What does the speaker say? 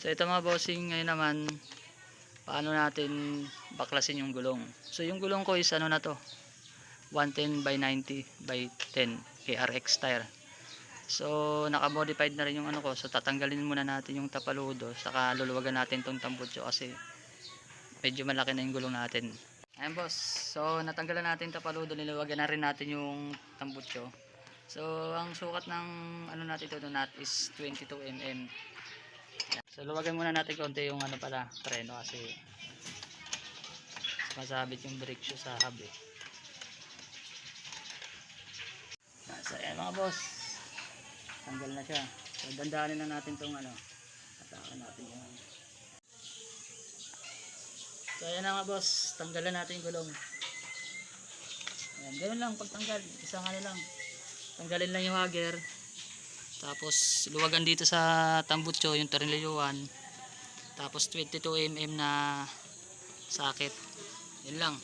So ito mga bossing, ngayon naman paano natin baklasin yung gulong. So yung gulong ko is ano na to, 110 by 90 by 10 KRX tire. So naka-modified na rin yung ano ko. So tatanggalin muna natin yung tapaludo, saka luluwagan natin tong tambutso kasi medyo malaki na yung gulong natin. Ayan boss, so natanggalan natin tapaludo, niluwagan na rin natin yung tambutso. So ang sukat ng ano natin ito nut is 22 mm. So luwagan muna natin konti yung ano pala, preno kasi masabit yung brake shoe sa hub eh. So ayan mga boss, tanggal na siya. So dandanin na natin tong ano, atakan natin yung ano. So ayan na mga boss, tanggalan natin yung gulong. Ayan, ganoon lang pagtanggal, isang ano lang. Tanggalin lang yung hanger. Tapos luwagan dito sa tambutso yung tornilyuhan. Tapos 22 mm na socket. Yun lang.